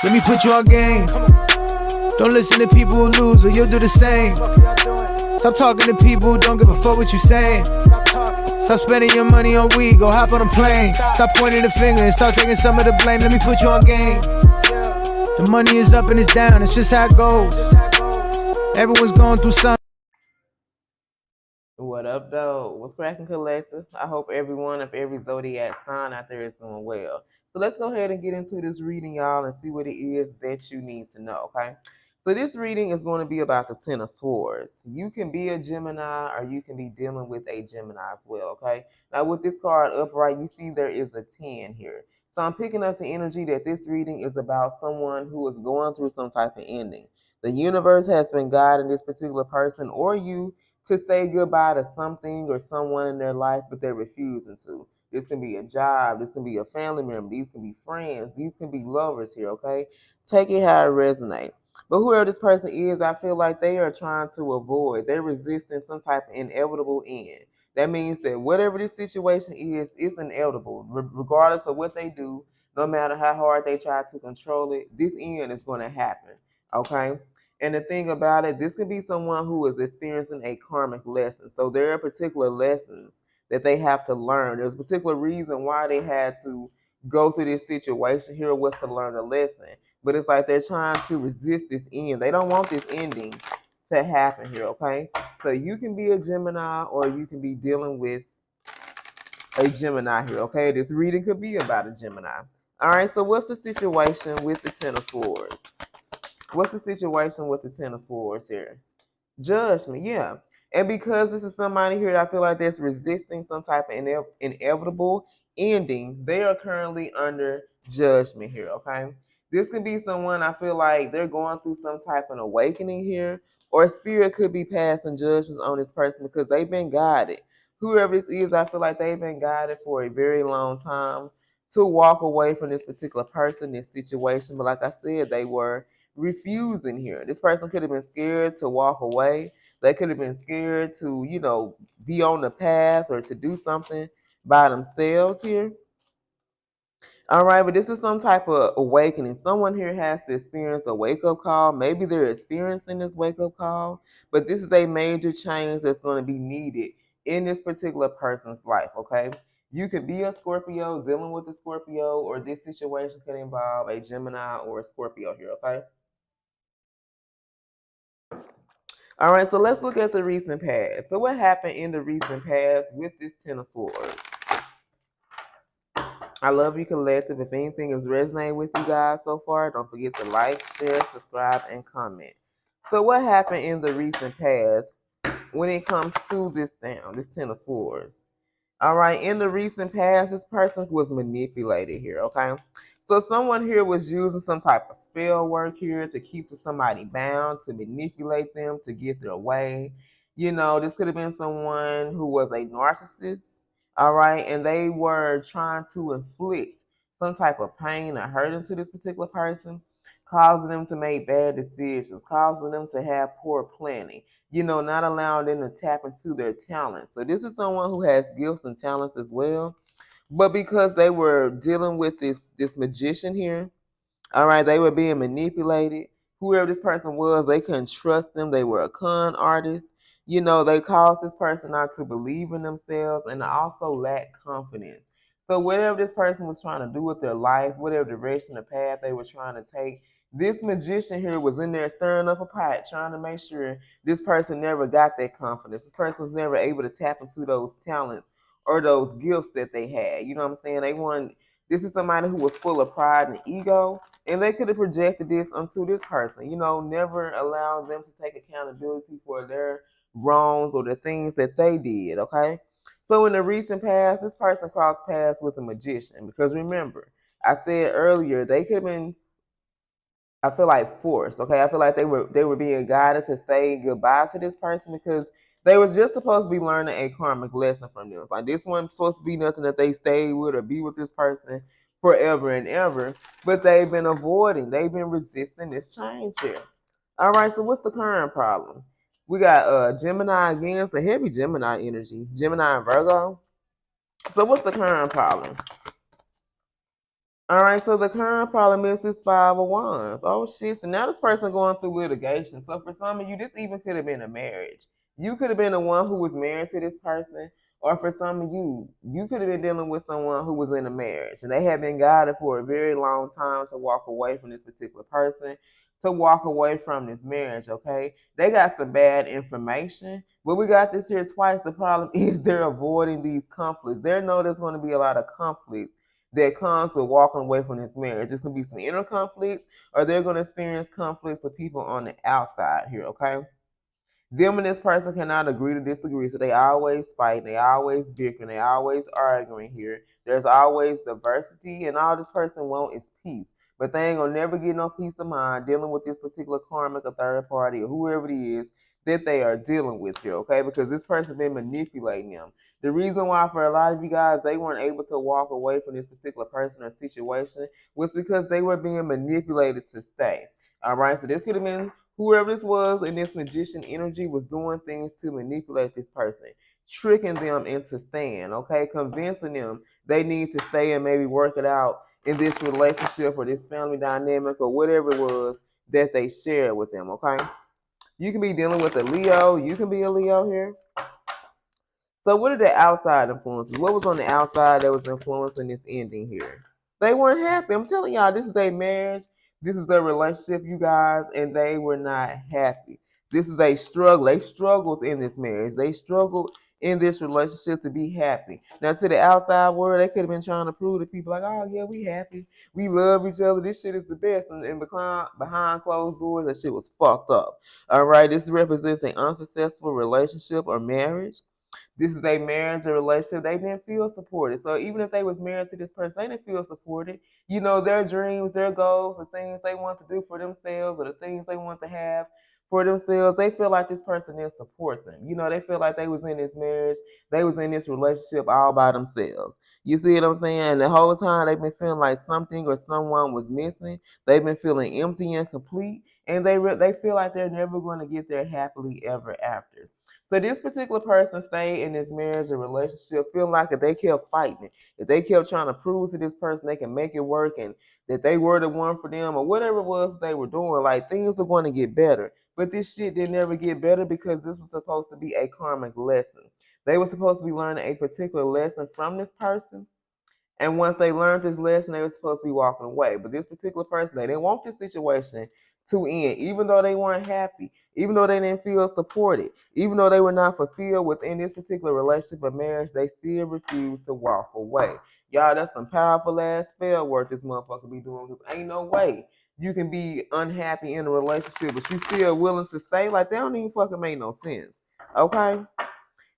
Let me put you on game. Don't listen to people who lose or you'll do the same. Stop talking to people who don't give a fuck what you saying. Stop spending your money on weed, go hop on a plane. Stop pointing the finger and start taking some of the blame. Let me put you on game. The money is up and it's down, it's just how it goes. Everyone's going through something. What up, though? What's cracking, collective? I hope everyone of every zodiac sign out there is doing well. So let's go ahead and get into this reading, y'all, and see what it is that you need to know, okay? So this reading is going to be about the Ten of Swords. You can be a Gemini or you can be dealing with a Gemini as well, okay? Now with this card upright, you see there is a 10 here. So I'm picking up the energy that this reading is about someone who is going through some type of ending. The universe has been guiding this particular person or you to say goodbye to something or someone in their life, but they're refusing to. This can be a job, this can be a family member, these can be friends, these can be lovers here, okay? Take it how it resonates. But whoever this person is, I feel like they are trying to avoid, they're resisting some type of inevitable end. That means that whatever this situation is, it's inevitable. Regardless of what they do, no matter how hard they try to control it, this end is going to happen, okay? And the thing about it, this could be someone who is experiencing a karmic lesson. So there are particular lessons that they have to learn. There's a particular reason why they had to go through this situation here was to learn a lesson. But it's like they're trying to resist this end. They don't want this ending to happen here, okay? So you can be a Gemini or you can be dealing with a Gemini here, okay? This reading could be about a Gemini. All right, so what's the situation with the Ten of Swords? What's the situation with the Ten of Swords here? Judgment, yeah. And because this is somebody here that I feel like that's resisting some type of inevitable ending, they are currently under judgment here, okay? This could be someone I feel like they're going through some type of awakening here, or spirit could be passing judgments on this person because they've been guided. Whoever this is, I feel like they've been guided for a very long time to walk away from this particular person, this situation. But like I said, they were refusing here. This person could have been scared to walk away. They could have been scared to, be on the path or to do something by themselves here. All right, but this is some type of awakening. Someone here has to experience a wake-up call. Maybe they're experiencing this wake-up call, but this is a major change that's going to be needed in this particular person's life, okay? You could be a Scorpio dealing with a Scorpio, or this situation could involve a Gemini or a Scorpio here, okay? All right, so let's look at the recent past. So what happened in the recent past with this Ten of Swords? I love you, collective. If anything is resonating with you guys so far, don't forget to like, share, subscribe, and comment. So what happened in the recent past when it comes to this Ten of Swords? All right, in the recent past, this person was manipulated here, okay? So someone here was using some type of spell work here to keep somebody bound, to manipulate them, to get their way. This could have been someone who was a narcissist, all right? And they were trying to inflict some type of pain or hurt into this particular person, causing them to make bad decisions, causing them to have poor planning, not allowing them to tap into their talents. So this is someone who has gifts and talents as well. But because they were dealing with this magician here, all right, they were being manipulated. Whoever this person was, they couldn't trust them. They were a con artist. They caused this person not to believe in themselves and to also lack confidence. So whatever this person was trying to do with their life, whatever direction or path they were trying to take, this magician here was in there stirring up a pot, trying to make sure this person never got that confidence. This person was never able to tap into those talents or those gifts that they had. You know what I'm saying? This is somebody who was full of pride and ego, and they could have projected this onto this person, never allowing them to take accountability for their wrongs or the things that they did, okay? So in the recent past, this person crossed paths with a magician because remember, I said earlier, they could have been, I feel like, forced, okay? I feel like they were being guided to say goodbye to this person because they was just supposed to be learning a karmic lesson from them. Like this wasn't supposed to be nothing that they stayed with or be with this person forever and ever, but they've been avoiding, they've been resisting this change here. All right, so what's the current problem? We got Gemini again, so heavy Gemini energy, Gemini and Virgo. So what's the current problem? All right, so the current problem is this Five of Wands. Oh shit! So now this person going through litigation. So for some of you, this even could have been a marriage. You could have been the one who was married to this person, or for some of you, you could have been dealing with someone who was in a marriage and they have been guided for a very long time to walk away from this particular person, to walk away from this marriage. Okay, they got some bad information, but we got this here twice. The problem is they're avoiding these conflicts. They know there's going to be a lot of conflict that comes with walking away from this marriage. There's going to be some inner conflicts, or they're going to experience conflicts with people on the outside here, okay? Them and this person cannot agree to disagree, so they always fight, they always bickering, they always arguing here. There's always diversity, and all this person wants is peace. But they ain't gonna never get no peace of mind dealing with this particular karmic or third party or whoever it is that they are dealing with here, okay? Because this person been manipulating them. The reason why for a lot of you guys they weren't able to walk away from this particular person or situation was because they were being manipulated to stay. All right, so this could have been whoever this was in this magician energy was doing things to manipulate this person, tricking them into staying, okay? Convincing them they need to stay and maybe work it out in this relationship or this family dynamic or whatever it was that they shared with them, okay? You can be dealing with a Leo. You can be a Leo here. So what are the outside influences? What was on the outside that was influencing this ending here? They weren't happy. I'm telling y'all, this is a marriage. This is a relationship, you guys, and they were not happy. This is a struggle. They struggled in this marriage. They struggled in this relationship to be happy. Now, to the outside world, they could have been trying to prove to people like, oh, yeah, we happy. We love each other. This shit is the best. And behind closed doors, that shit was fucked up. All right, this represents an unsuccessful relationship or marriage. This is a marriage or relationship. They didn't feel supported. So even if they was married to this person, they didn't feel supported. You know, their dreams, their goals, the things they want to do for themselves or the things they want to have for themselves, they feel like this person didn't support them. You know, they feel like they was in this marriage, they was in this relationship all by themselves. You see what I'm saying? The whole time they've been feeling like something or someone was missing. They've been feeling empty and complete, and they feel like they're never going to get there happily ever after. So this particular person stayed in this marriage or relationship feeling like if they kept fighting, if they kept trying to prove to this person they can make it work and that they were the one for them or whatever it was they were doing, like things were going to get better. But this shit didn't ever get better because this was supposed to be a karmic lesson. They were supposed to be learning a particular lesson from this person, and once they learned this lesson, they were supposed to be walking away. But this particular person, they didn't want this situation to end, even though they weren't happy, even though they didn't feel supported, even though they were not fulfilled within this particular relationship or marriage, they still refused to walk away. Y'all, that's some powerful ass spell work this motherfucker be doing, because ain't no way you can be unhappy in a relationship, but you still willing to stay. Like, that don't even fucking make no sense. Okay?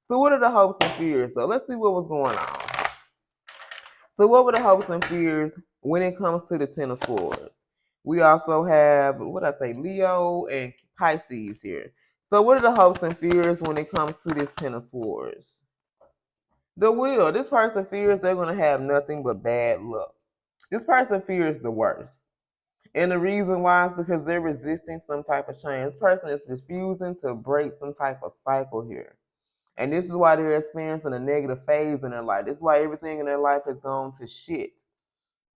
So what are the hopes and fears? So let's see what was going on. So what were the hopes and fears when it comes to the Ten of Swords? We also have, what I say, Leo and Pisces here. So what are the hopes and fears when it comes to this Ten of Swords? The Wheel. This person fears they're going to have nothing but bad luck. This person fears the worst. And the reason why is because they're resisting some type of change. This person is refusing to break some type of cycle here. And this is why they're experiencing a negative phase in their life. This is why everything in their life has gone to shit.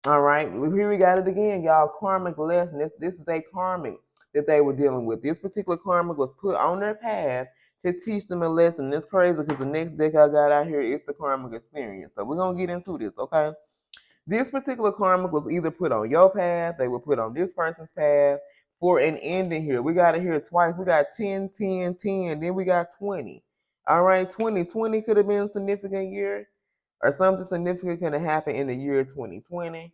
All right, here we got it again, y'all. Karmic lesson. This is a karmic that they were dealing with. This particular karmic was put on their path to teach them a lesson. And it's crazy because the next deck I got out here is the karmic experience. So we're gonna get into this, okay? This particular karmic was either put on your path, they were put on this person's path for an ending here. We got it here twice. We got 10, 10, 10, then we got 20. All right, 2020 could have been a significant year, or something significant could have happened in the year 2020,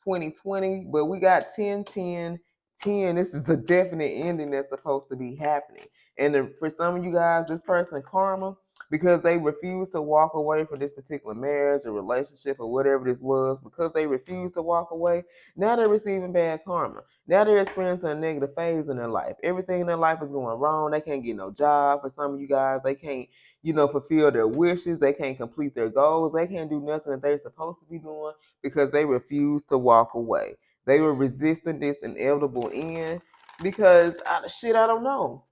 2020, but we got 10, 10, 10. This is the definite ending that's supposed to be happening. And for some of you guys, this person, karma, because they refused to walk away from this particular marriage or relationship or whatever this was, because they refused to walk away, now they're receiving bad karma. Now they're experiencing a negative phase in their life. Everything in their life is going wrong. They can't get no job. For some of you guys, they can't, fulfill their wishes. They can't complete their goals. They can't do nothing that they're supposed to be doing because they refuse to walk away. They were resisting this inevitable end because I don't know.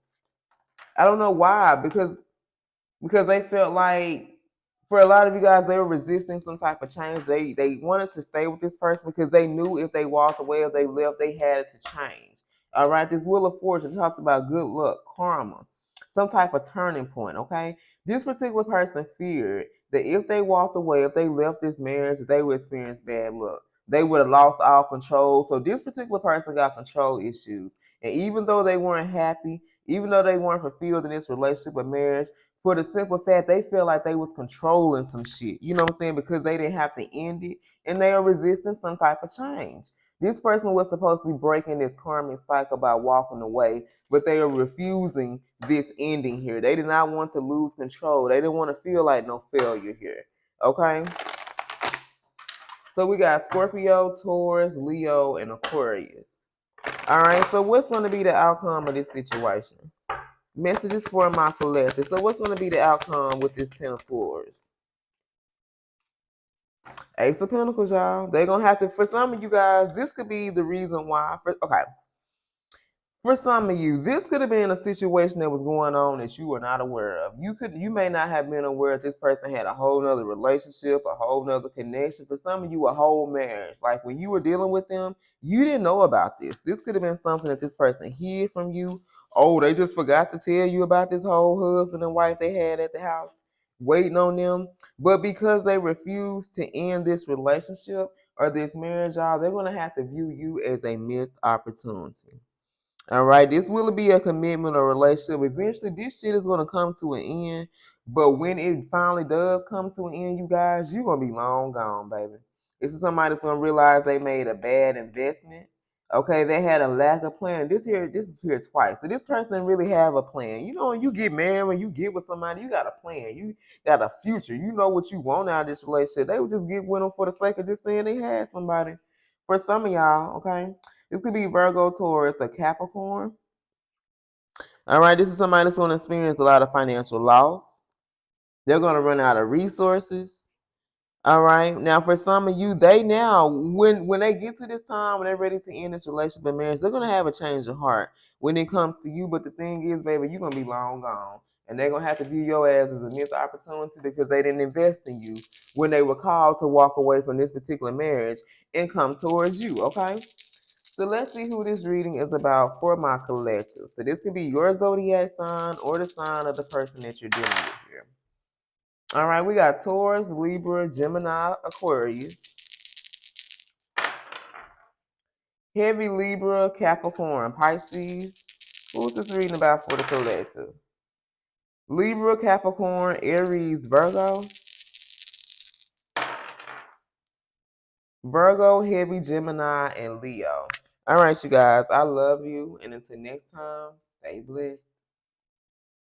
I don't know why, because they felt like for a lot of you guys, they were resisting some type of change. They wanted to stay with this person because they knew if they walked away, if they left, they had to change. All right, this Wheel of Fortune talks about good luck, karma, some type of turning point. Okay, this particular person feared that if they walked away, if they left this marriage, they would experience bad luck. They would have lost all control. So this particular person got control issues, and even though they weren't happy, even though they weren't fulfilled in this relationship or marriage, for the simple fact they feel like they was controlling some shit. You know what I'm saying? Because they didn't have to end it, and they are resisting some type of change. This person was supposed to be breaking this karmic cycle by walking away, but they are refusing this ending here. They did not want to lose control. They didn't want to feel like no failure here. Okay? So we got Scorpio, Taurus, Leo, and Aquarius. All right, so what's going to be the outcome of this situation? Messages for my collective. So what's going to be the outcome with this 10 of Swords? Ace of Pentacles, y'all. They're going to have to, for some of you guys, this could be the reason why. Okay. For some of you, this could have been a situation that was going on that you were not aware of. You may not have been aware that this person had a whole nother relationship, a whole nother connection. For some of you, a whole marriage. Like when you were dealing with them, you didn't know about this. This could have been something that this person hid from you. Oh, they just forgot to tell you about this whole husband and wife they had at the house waiting on them. But because they refused to end this relationship or this marriage, y'all, they're going to have to view you as a missed opportunity. All right, this will be a commitment or relationship. Eventually, this shit is going to come to an end. But when it finally does come to an end, you guys, you're going to be long gone, baby. This is somebody that's going to realize they made a bad investment. Okay, they had a lack of plan. This is here twice. So this person didn't really have a plan. You know, when you get married, when you get with somebody, you got a plan. You got a future. You know what you want out of this relationship. They would just get with them for the sake of just saying they had somebody. For some of y'all, okay? This could be Virgo, Taurus, or Capricorn. All right, this is somebody that's going to experience a lot of financial loss. They're going to run out of resources. All right. Now, for some of you, they now, when they get to this time, when they're ready to end this relationship and marriage, they're going to have a change of heart when it comes to you. But the thing is, baby, you're going to be long gone. And they're going to have to view your ass as a missed opportunity because they didn't invest in you when they were called to walk away from this particular marriage and come towards you, okay? So let's see who this reading is about for my collective. So this could be your zodiac sign or the sign of the person that you're dealing with here. All right, we got Taurus, Libra, Gemini, Aquarius. Heavy Libra, Capricorn, Pisces. Who's this reading about for the collective? Libra, Capricorn, Aries, Virgo. Virgo, Heavy, Gemini, and Leo. All right, you guys, I love you. And until next time, stay blessed.